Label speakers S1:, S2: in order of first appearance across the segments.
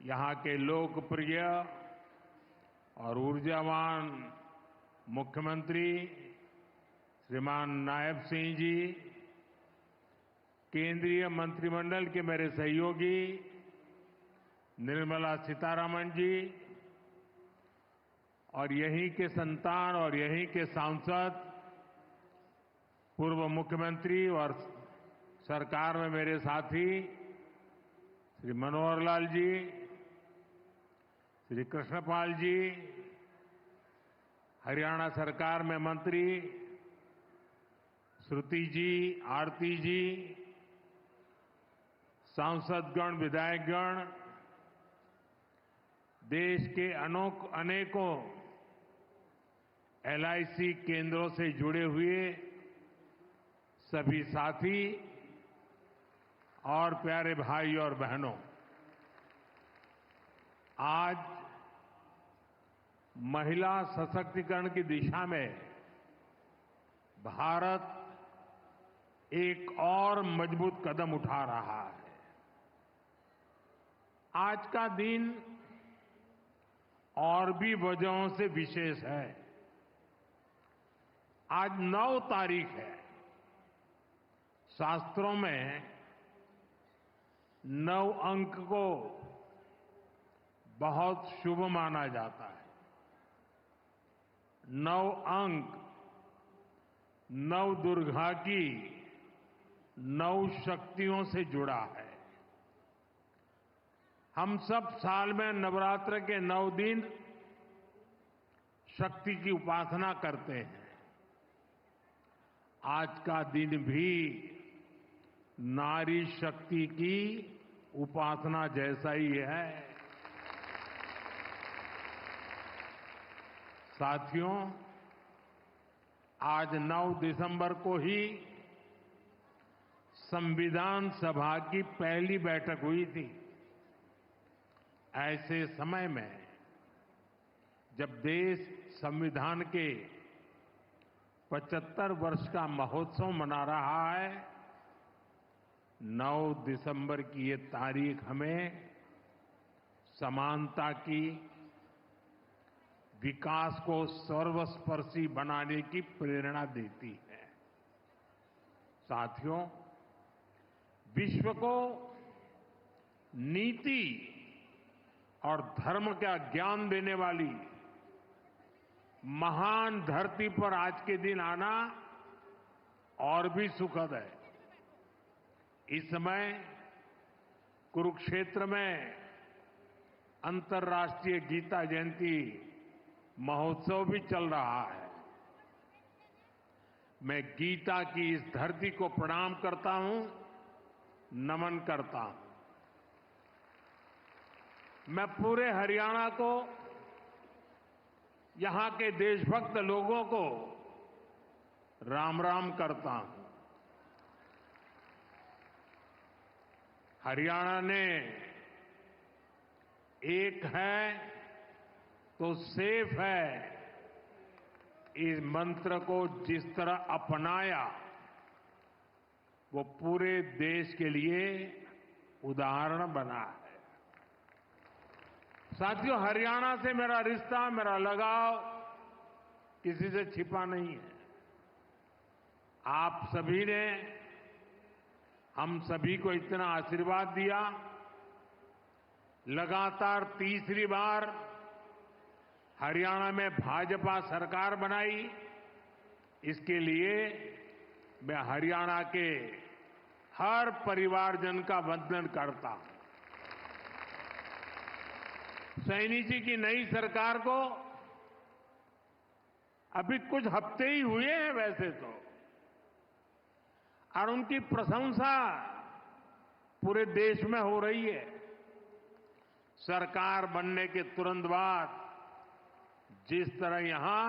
S1: यहाँ के लोकप्रिय और ऊर्जावान मुख्यमंत्री श्रीमान नायब सिंह जी, केंद्रीय मंत्रिमंडल के मेरे सहयोगी निर्मला सीतारमण जी और यहीं के संतान और यहीं के सांसद पूर्व मुख्यमंत्री और सरकार में मेरे साथी श्री मनोहर लाल जी, श्री कृष्णपाल जी, हरियाणा सरकार में मंत्री श्रुति जी, आरती जी, सांसदगण, विधायकगण, देश के अनेकों एलआईसी केंद्रों से जुड़े हुए सभी साथी और प्यारे भाई और बहनों, आज महिला सशक्तिकरण की दिशा में भारत एक और मजबूत कदम उठा रहा है। आज का दिन और भी वजहों से विशेष है। आज 9 तारीख है। शास्त्रों में 9 अंक को बहुत शुभ माना जाता है। 9 अंक 9 दुर्गा की 9 शक्तियों से जुड़ा है। हम सब साल में नवरात्र के 9 दिन शक्ति की उपासना करते हैं। आज का दिन भी नारी शक्ति की उपासना जैसा ही है। साथियों, आज 9 दिसंबर को ही संविधान सभा की पहली बैठक हुई थी। ऐसे समय में जब देश संविधान के 75 वर्ष का महोत्सव मना रहा है, 9 दिसंबर की ये तारीख हमें समानता की, विकास को सर्वस्पर्शी बनाने की प्रेरणा देती है। साथियों, विश्व को नीति और धर्म का ज्ञान देने वाली महान धरती पर आज के दिन आना और भी सुखद है। इस समय कुरुक्षेत्र में अंतर्राष्ट्रीय गीता जयंती महोत्सव भी चल रहा है। मैं गीता की इस धरती को प्रणाम करता हूं, नमन करता हूं। मैं पूरे हरियाणा को, यहां के देशभक्त लोगों को राम राम करता हूं। हरियाणा ने एक है तो सेफ है इस मंत्र को जिस तरह अपनाया, वो पूरे देश के लिए उदाहरण बना है। साथियों, हरियाणा से मेरा रिश्ता, मेरा लगाव किसी से छिपा नहीं है। आप सभी ने हम सभी को इतना आशीर्वाद दिया। लगातार तीसरी बार हरियाणा में भाजपा सरकार बनाई। इसके लिए मैं हरियाणा के हर परिवारजन का वंदन करता हूं। सैनी जी की नई सरकार को अभी कुछ हफ्ते ही हुए हैं वैसे तो, और उनकी प्रशंसा पूरे देश में हो रही है। सरकार बनने के तुरंत बाद जिस तरह यहां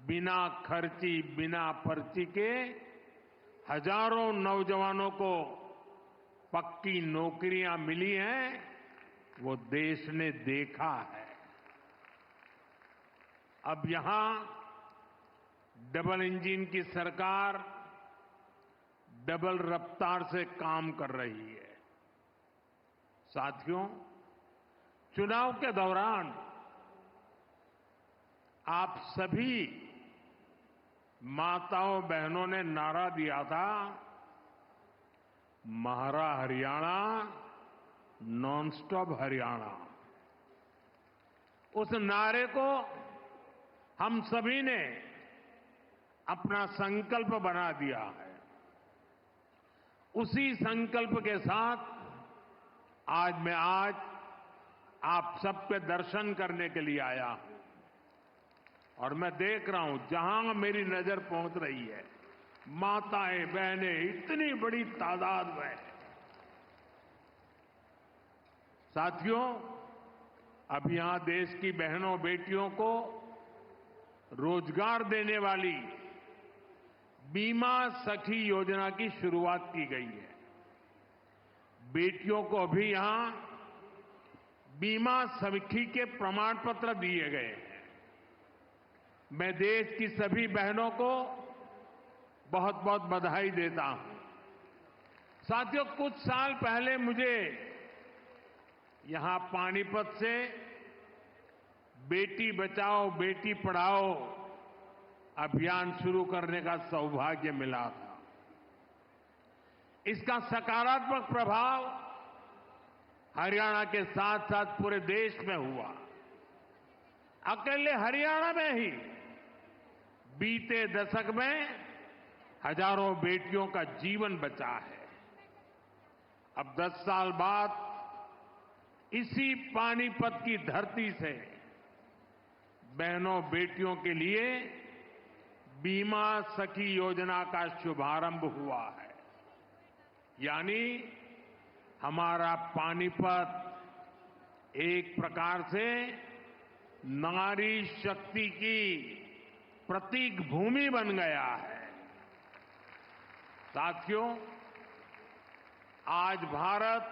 S1: बिना खर्ची, बिना पर्ची के हजारों नौजवानों को पक्की नौकरियां मिली हैं, वो देश ने देखा है। अब यहां डबल इंजन की सरकार डबल रफ्तार से काम कर रही है। साथियों, चुनाव के दौरान आप सभी माताओं बहनों ने नारा दिया था, महारा हरियाणा, नॉन स्टॉप हरियाणा। उस नारे को हम सभी ने अपना संकल्प बना दिया है। उसी संकल्प के साथ मैं आज आप सबके दर्शन करने के लिए आया हूं और मैं देख रहा हूं जहां मेरी नजर पहुंच रही है, माताएं बहनें इतनी बड़ी तादाद में। साथियों, अब यहां देश की बहनों बेटियों को रोजगार देने वाली बीमा सखी योजना की शुरुआत की गई है। बेटियों को अभी यहां बीमा सखी के प्रमाण पत्र दिए गए हैं। मैं देश की सभी बहनों को बहुत बहुत बधाई देता हूं। साथियों, कुछ साल पहले मुझे यहां पानीपत से बेटी बचाओ बेटी पढ़ाओ अभियान शुरू करने का सौभाग्य मिला था। इसका सकारात्मक प्रभाव हरियाणा के साथ साथ पूरे देश में हुआ। अकेले हरियाणा में ही बीते दशक में हजारों बेटियों का जीवन बचा है। अब 10 साल बाद इसी पानीपत की धरती से बहनों बेटियों के लिए बीमा सखी योजना का शुभारंभ हुआ है। यानी हमारा पानीपत एक प्रकार से नारी शक्ति की प्रतीक भूमि बन गया है। साथियों, आज भारत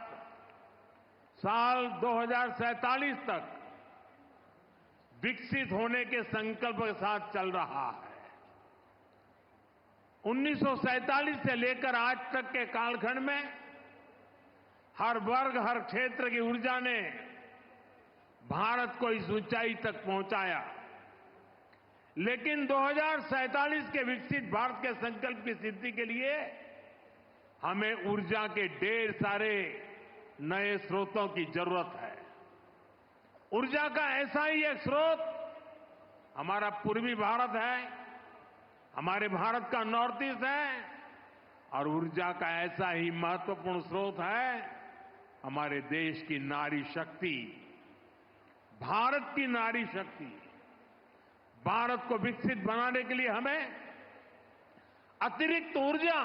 S1: साल 2047 तक विकसित होने के संकल्प के साथ चल रहा है। 1947 से लेकर आज तक के कालखंड में हर वर्ग हर क्षेत्र की ऊर्जा ने भारत को इस ऊंचाई तक पहुंचाया। लेकिन 2047 के विकसित भारत के संकल्प की सिद्धि के लिए हमें ऊर्जा के ढेर सारे नए स्रोतों की जरूरत है। ऊर्जा का ऐसा ही एक स्रोत हमारा पूर्वी भारत है, हमारे भारत का नॉर्थ ईस्ट है, और ऊर्जा का ऐसा ही महत्वपूर्ण स्रोत है हमारे देश की नारी शक्ति, भारत की नारी शक्ति। भारत को विकसित बनाने के लिए हमें अतिरिक्त ऊर्जा,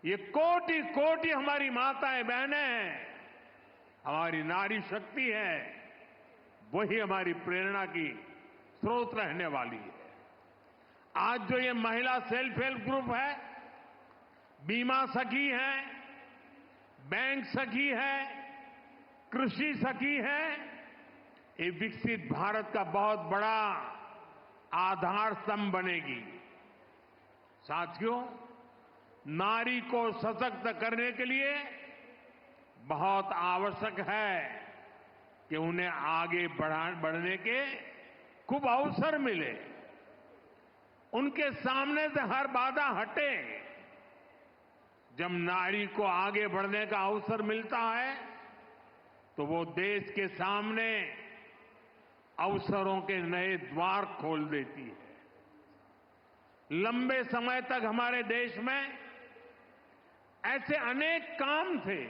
S1: ये कोटि कोटि हमारी माताएं बहनें हैं, हमारी नारी शक्ति है, वही हमारी प्रेरणा की स्रोत रहने वाली है। आज जो ये महिला सेल्फ हेल्प ग्रुप है, बीमा सखी है, बैंक सखी है, कृषि सखी है, ये विकसित भारत का बहुत बड़ा आधार स्तंभ बनेगी। साथियों, नारी को सशक्त करने के लिए बहुत आवश्यक है कि उन्हें आगे बढ़ने के खूब अवसर मिले, उनके सामने से हर बाधा हटे। जब नारी को आगे बढ़ने का अवसर मिलता है तो वो देश के सामने अवसरों के नए द्वार खोल देती है। लंबे समय तक हमारे देश में ऐसे अनेक काम थे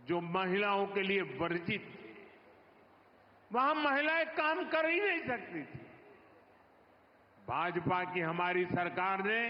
S1: जो महिलाओं के लिए वर्जित थे। वहां महिलाएं काम कर ही नहीं सकती थी। भाजपा की हमारी सरकार ने